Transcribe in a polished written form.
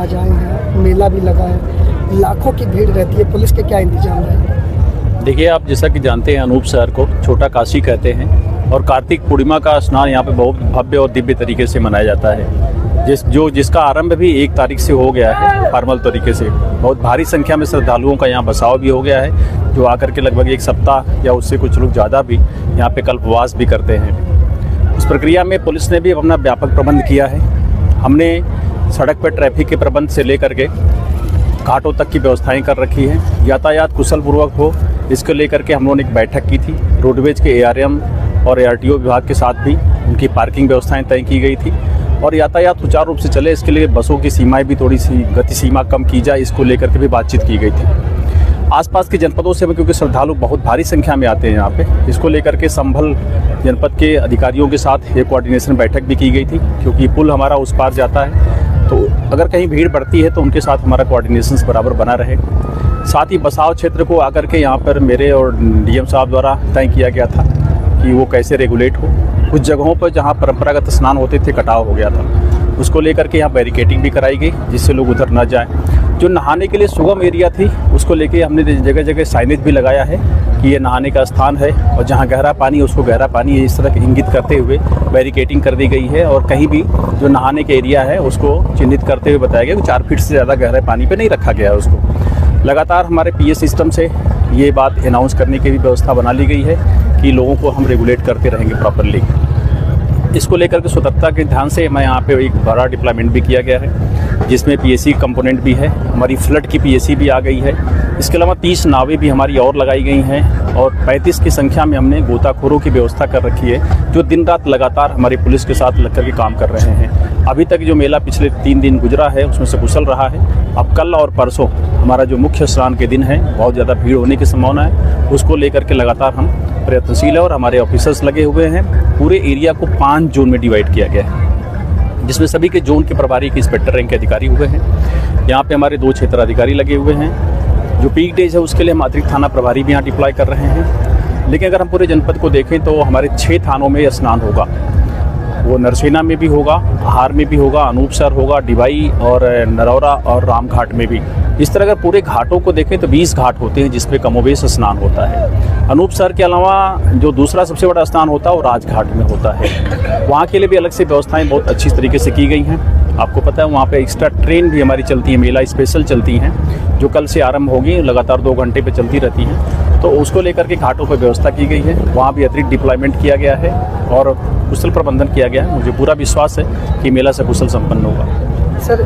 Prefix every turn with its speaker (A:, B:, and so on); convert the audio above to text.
A: आज आए हैं, मेला भी लगा है, लाखों की भीड़ रहती है, पुलिस के क्या इंतजाम है?
B: देखिए, आप जैसा कि जानते हैं, अनूप शहर को छोटा काशी कहते हैं और कार्तिक पूर्णिमा का स्नान यहाँ पे बहुत भव्य और दिव्य तरीके से मनाया जाता है। जिसका आरंभ भी 1 तारीख से हो गया है फॉर्मल तरीके से। बहुत भारी संख्या में श्रद्धालुओं का यहाँ बसाव भी हो गया है, जो आकर के लगभग 1 सप्ताह या उससे कुछ लोग ज़्यादा भी यहाँ पे कल्पवास भी करते हैं। उस प्रक्रिया में पुलिस ने भी अपना व्यापक प्रबंध किया है। हमने सड़क पर ट्रैफिक के प्रबंध से लेकर के घाटों तक की व्यवस्थाएं कर रखी हैं। यातायात कुशलपूर्वक हो, इसको लेकर के हम लोगों ने एक बैठक की थी। रोडवेज के ARM और ARTO विभाग के साथ भी उनकी पार्किंग व्यवस्थाएं तय की गई थी और यातायात सुचारू रूप से चले, इसके लिए बसों की सीमाएं भी थोड़ी सी गति सीमा कम की जाए, इसको लेकर के भी बातचीत की गई थी। आसपास के जनपदों से भी, क्योंकि श्रद्धालु बहुत भारी संख्या में आते हैं यहाँ पे, इसको लेकर के संभल जनपद के अधिकारियों के साथ एक कोऑर्डिनेशन बैठक भी की गई थी, क्योंकि पुल हमारा उस पार जाता है, तो अगर कहीं भीड़ बढ़ती है तो उनके साथ हमारा कोऑर्डिनेशन बराबर बना रहे। साथ ही बसाव क्षेत्र को आकर के यहाँ पर मेरे और DM साहब द्वारा तय किया गया था कि वो कैसे रेगुलेट हो। कुछ जगहों पर जहाँ परंपरागत स्नान होते थे, कटाव हो गया था, उसको लेकर के यहाँ बैरिकेडिंग भी कराई गई, जिससे लोग उधर न जाएं। जो नहाने के लिए सुगम एरिया थी, उसको लेके हमने जगह जगह साइनेज भी लगाया है कि ये नहाने का स्थान है और जहाँ गहरा पानी है उसको गहरा पानी है, इस तरह की इंगित करते हुए बैरिकेडिंग कर दी गई है। और कहीं भी जो नहाने के एरिया है उसको चिन्हित करते हुए बताया गया कि 4 फीट से ज़्यादा गहरे पानी पे नहीं रखा गया है उसको। लगातार हमारे PA सिस्टम से ये बात अनाउंस करने की भी व्यवस्था बना ली गई है कि लोगों को हम रेगुलेट करते रहेंगे प्रॉपरली। इसको लेकर के स्वतंत्रता के ध्यान से मैं यहाँ पे एक बड़ा डिप्लॉयमेंट भी किया गया है, जिसमें PAC कंपोनेंट भी है, हमारी फ्लड की PAC भी आ गई है। इसके अलावा 30 नावें भी हमारी और लगाई गई हैं और 35 की संख्या में हमने गोताखोरों की व्यवस्था कर रखी है, जो दिन रात लगातार हमारी पुलिस के साथ लग कर के काम कर रहे हैं। अभी तक जो मेला पिछले 3 दिन गुजरा है उसमें से कुशल रहा है। अब कल और परसों हमारा जो मुख्य स्नान के दिन है, बहुत ज़्यादा भीड़ होने की संभावना है, उसको लेकर के लगातार हम प्रयत्नशील है और हमारे ऑफिसर्स लगे हुए हैं। पूरे एरिया को 5 जोन में डिवाइड किया गया है, जिसमें सभी के जोन के प्रभारी के इंस्पेक्टर रैंक के अधिकारी हुए हैं। यहाँ पे हमारे 2 क्षेत्राधिकारी लगे हुए हैं। जो पीक डेज है उसके लिए हम अतिरिक्त थाना प्रभारी भी यहाँ डिप्लॉय कर रहे हैं। लेकिन अगर हम पूरे जनपद को देखें तो हमारे 6 थानों में यह स्नान होगा। वो नरसेना में भी होगा, हार में भी होगा, अनूपसर होगा, डिवाई और नरौरा और रामघाट में भी। इस तरह अगर पूरे घाटों को देखें तो 20 घाट होते हैं जिसपे कमोबेश स्नान होता है। अनूपसर के अलावा जो दूसरा सबसे बड़ा स्नान होता है वो राजघाट में होता है। वहाँ के लिए भी अलग से व्यवस्थाएं बहुत अच्छी तरीके से की गई हैं। आपको पता है वहाँ पे एक्स्ट्रा ट्रेन भी हमारी चलती है, मेला स्पेशल चलती हैं, जो कल से आरंभ होगी, लगातार 2 घंटे पे चलती रहती हैं। तो उसको लेकर के घाटों पर व्यवस्था की गई है। वहाँ भी अतिरिक्त डिप्लॉयमेंट किया गया है और कुशल प्रबंधन किया गया है। मुझे पूरा विश्वास है कि मेला सकुशल संपन्न होगा।
A: सर